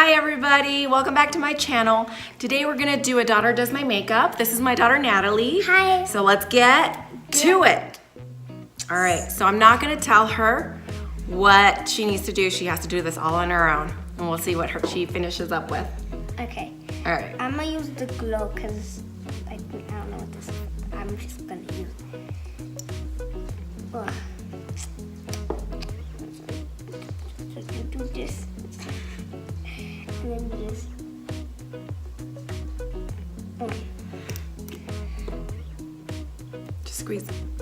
Hi everybody, welcome back to my channel. Today we're gonna do a daughter does my makeup. This is my daughter Natalie. Hi. So let's get to it. All right, so I'm not gonna tell her what she needs to do. She has to do this all on her own, and we'll see what she finishes up with. Okay. All right. I'm gonna use the glow because I don't know what this is. I'm just gonna use it. So you do this. And then this.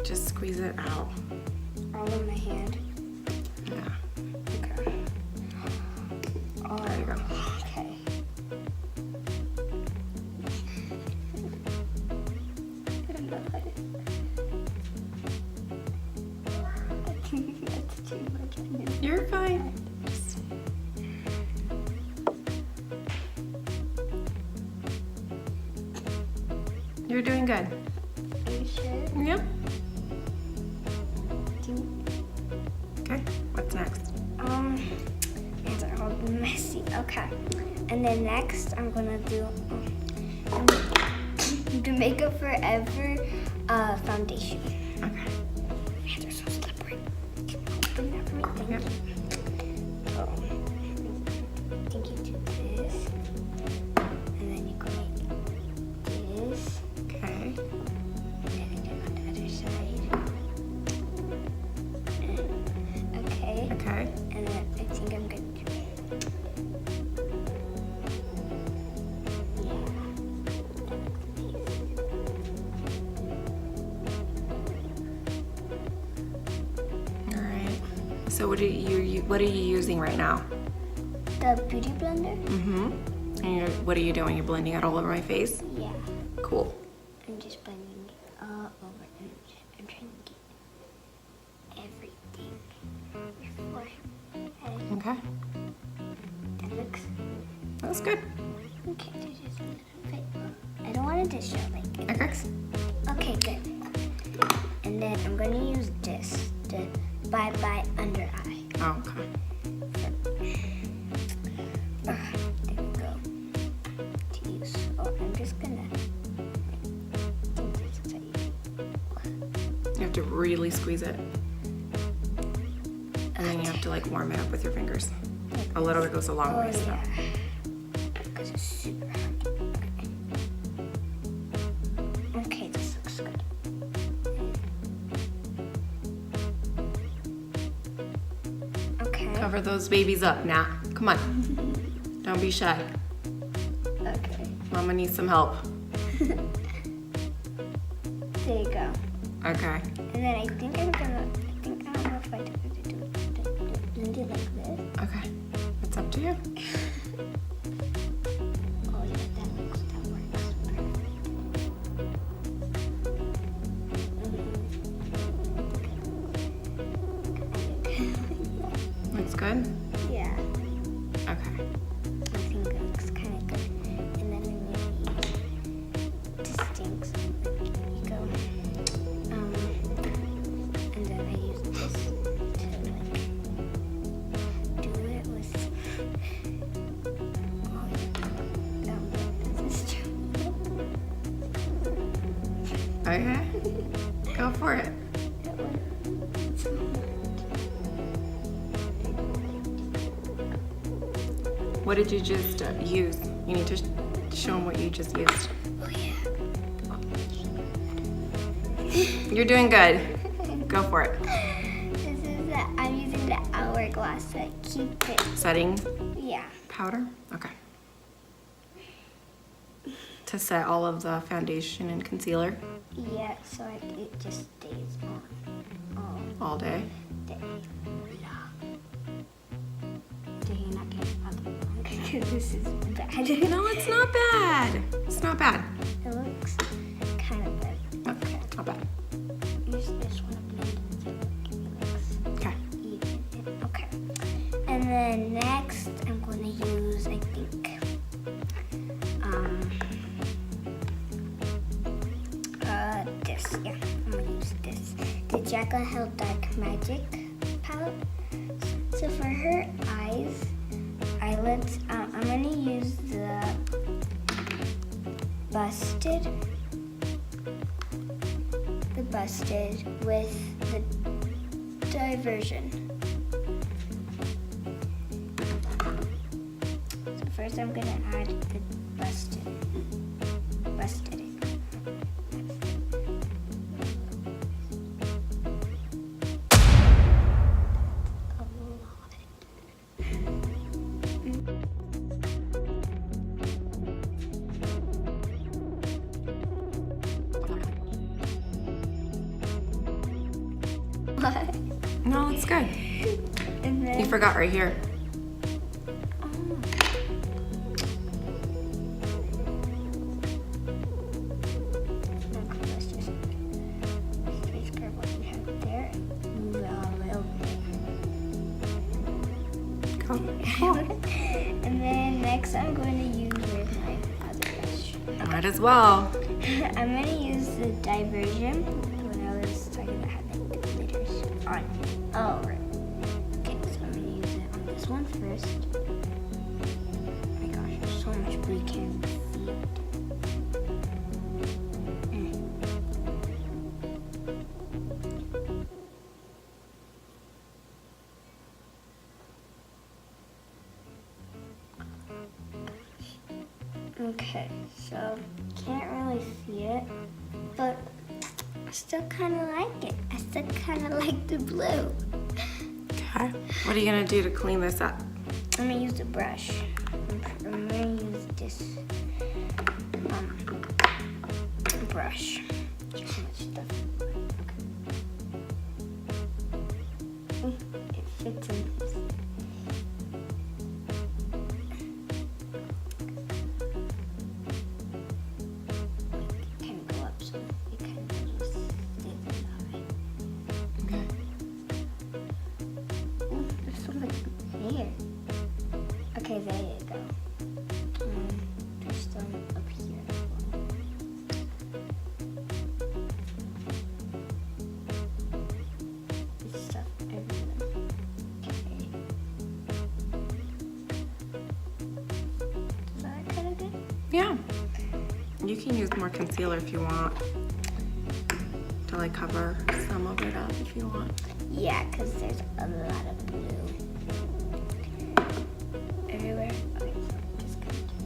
Just squeeze it out. All in my hand. Yeah. Okay. There you go. Okay. That's too much. You're fine. You're doing good. Are you sure? Yep. Okay, what's next? Hands are all messy. Okay. And then next, I'm gonna do the Makeup Forever foundation. Okay. Hands are so slippery. Can you open that for me? Thank Yep. you. So, I think you do this, and then you go like this, Okay. and then on the other side. Okay. Okay. And then I think I'm good. All right. So what are you using right now? The beauty blender? Mm-hmm. And what are you doing? You're blending it all over my face? Yeah. Cool. I'm just blending it all over and I'm trying to get everything before Okay. that looks That's good. okay. There's just a little bit. I don't want it to show like it Okay. looks. Okay, good. And then I'm gonna use this, the Bye Bye Under Eye. Oh, okay. There we go. To use. So I'm just gonna. You have to really squeeze it. And then you have to like warm it up with your fingers. A little bit goes a long way. So. Yeah. Because it's super hard. Okay, this looks good. Okay. Cover those babies up, Nat. Come on. Don't be shy. Okay. Mama needs some help. There you go. Okay. And then I think I don't know if I do it like this. Okay. It's up to you. Oh yeah, that works perfect. Looks good? Yeah, Okay. I think it looks kind of good. And then I'm gonna use distinct. You go, and then I use this to like do it with. Oh, this is true. Okay. Go for it. That one. So What did you just use? You need to show them what you just used. oh yeah. You're doing good. Go for it. I'm using the hourglass to keep it. Setting Yeah. powder? Okay. To set all of the foundation and concealer Yeah, so it just stays on all day. day. Dang, you're not getting other one because this is bad. No, it's not bad. It's not bad. It looks kind of bad. Okay, it's not bad. Use this one to blend it. It looks Okay. even. Okay. And then next, I'm going to use, I think, this. Yeah, I'm going to use this. The Jekyll Hill Dark Magic palette. So for her eyes, eyelids, I'm I'm gonna use the busted with the diversion. So first I'm gonna add the busted. What? No, it's good. And then You forgot right here. Let's just grab what we have there and move it all the way over there. Cool. And then next I'm going to use where's my other brush? Might as well. I'm going to use the diversion when I was talking about having the glitters on. Oh, right. Okay, so I'm going to use it on this one first. Oh my gosh, there's so much blue, you can't even see it. Okay, so can't really see it, but I still kind of like it. I still kind of like the blue. Okay. What are you gonna do to clean this up? I'm gonna use the brush. I'm gonna use this brush. There's so much stuff. Okay. It fits in this. Okay, there you go. There's some up here as well. There's stuff everywhere. Okay. Is that kind of good? Yeah. You can use more concealer if you want to like cover some of it up if you want. Yeah, because there's a lot of blue everywhere. Okay, so I'm just gonna do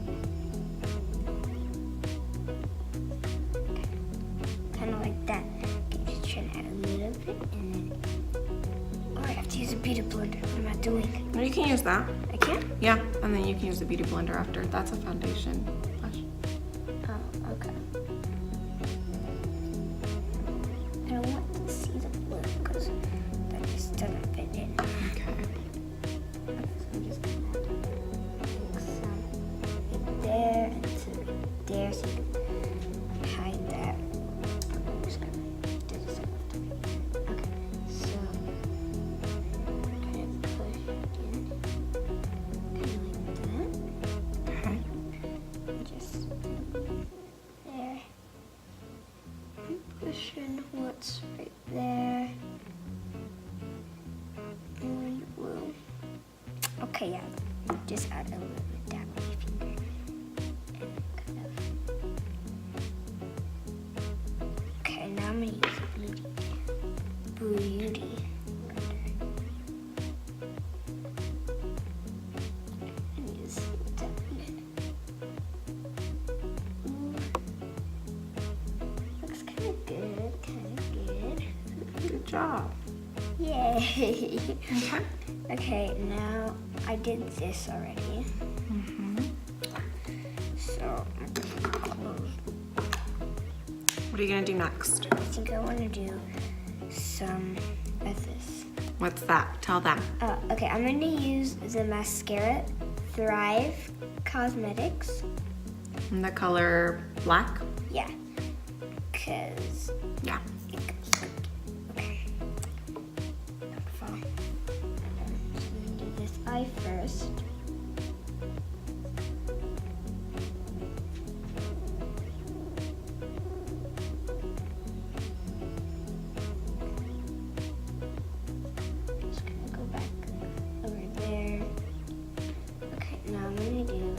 that. Okay. Kind of like that. Okay, just try to add a little bit and then. Oh, I have to use a beauty blender. What am I doing? Or you can use that. I can't? Yeah, and then you can use the beauty blender after. That's a foundation brush. Oh, okay. I don't want to see the blue because that just doesn't fit in. Okay. So I'm just gonna take some right there and some right there so you can hide that. I'm just gonna do this up to me. Okay, so kind of push it in, kind of like that. Okay. And just there. And push in what's right there. And blue. Okay, yeah. Just add a little bit that with your finger. And kind of. Okay, now I'm gonna use beauty blender. And use that one. Ooh. Looks kind of good. Good job. Yay! Okay. Okay, now I did this already. So I'm gonna close. What are you gonna do next? I think I want to do some of this. What's that? Tell them. Okay, I'm going to use the mascara Thrive Cosmetics. And the color black? Yeah, because Yeah. it goes good. Okay. Wonderful. So I'm going to do this eye first. Just gonna go back over there. Okay, now I'm gonna do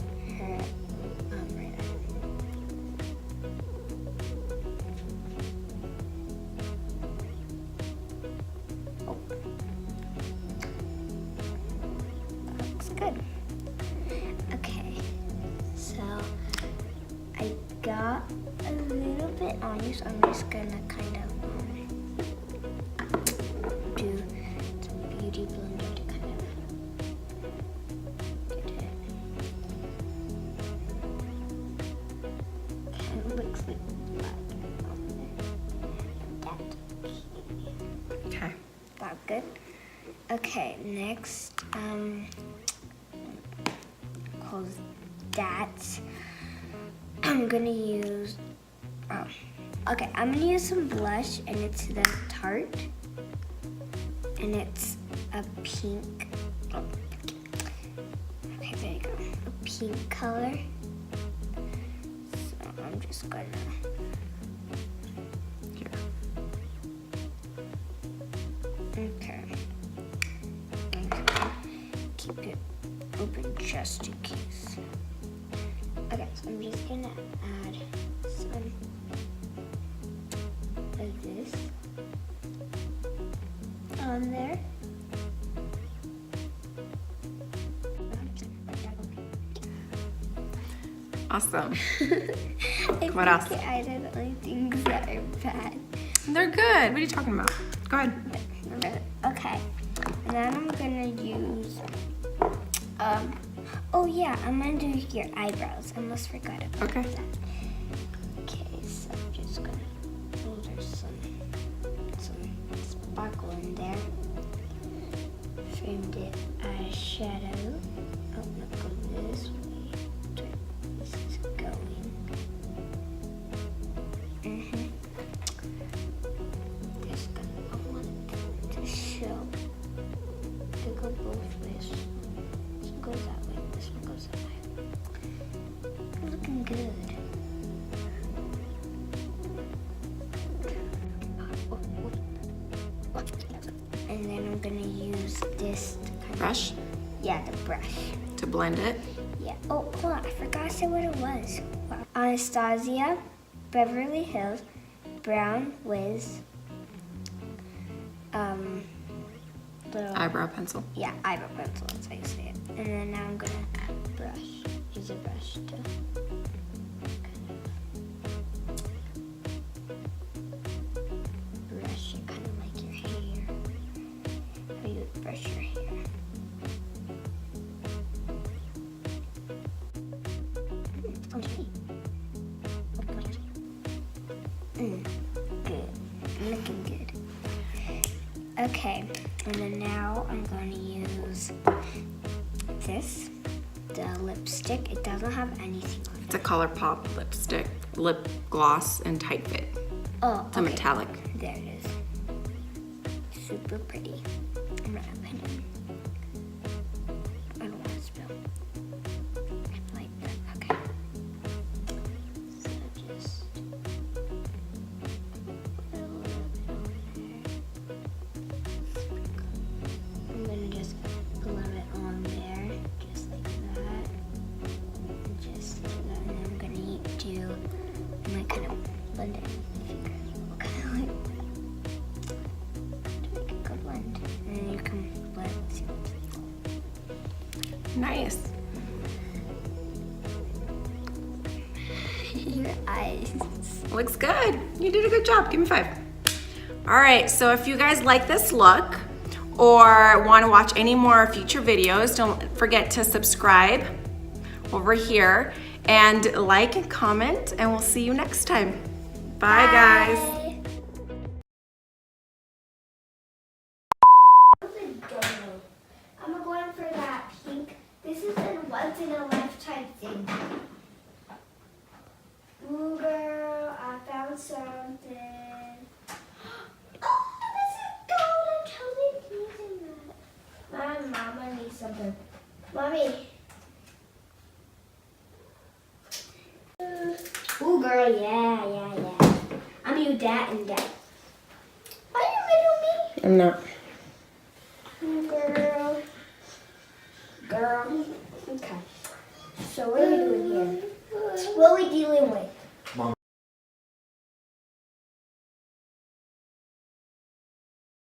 so I'm just gonna kind of do some beauty blender to kind of get it. Kind of looks like black on there. Okay. That good. Okay, next, cause that I'm gonna use. Okay, I'm gonna use some blush, and it's the Tarte, and it's a pink. Okay, there you go. A pink color. So I'm just gonna. Here. Okay. I'm gonna keep it open just in case. Okay, so I'm just gonna add some of this on there. Awesome. I What else? think I did only things that are bad. They're good. What are you talking about? Go ahead. Okay, and then I'm gonna use, oh yeah, I'm gonna do your eyebrows. I almost forgot about Okay. that. Okay, so I'm just gonna, oh, there's some sparkle in there. Framed it as shadow. Oh, look, go this way. This is going. Just gonna, I want it to show. To go both ways. This one goes that way, this one goes that way. Looking good. And then I'm gonna use this to kind of, Brush yeah, the brush. to blend it. Yeah. Oh, hold on. I forgot to say what it was. Anastasia, Beverly Hills, Brown Wiz, little, Eyebrow pencil. yeah, eyebrow pencil, that's how you say it. And then now I'm gonna use a brush to kind of brush it, kind of like your hair. How you would brush your hair. Good. Looking good. Okay, and then now I'm going to use this, the lipstick. It doesn't have anything on it. It's a ColourPop lipstick, lip gloss, and tight fit. Oh, It's a metallic. There it is. Super pretty. I'm gonna put it in. I don't want to spill. Like that. Okay. So just put a little bit on there. I'm gonna just glue it on there, just like that. And just do that. And then I'm gonna do, and like kind of blend it with my finger. Kind of like that. To make a good blend. And then you can blend. Nice. Your eyes. Looks good. You did a good job. Give me 5. All right, so if you guys like this look or want to watch any more future videos, don't forget to subscribe over here and like and comment, and we'll see you next time. Bye, guys. I'm going for that pink. This is a once in a lifetime thing. Ooh, girl, I found something. Oh, this is gold. I'm totally using that. My mama needs something. Mommy. Ooh, girl, yeah. I'm you, that, and that. Are you middle me? I'm not. Girl. Okay. So what are we doing here? What are we dealing with?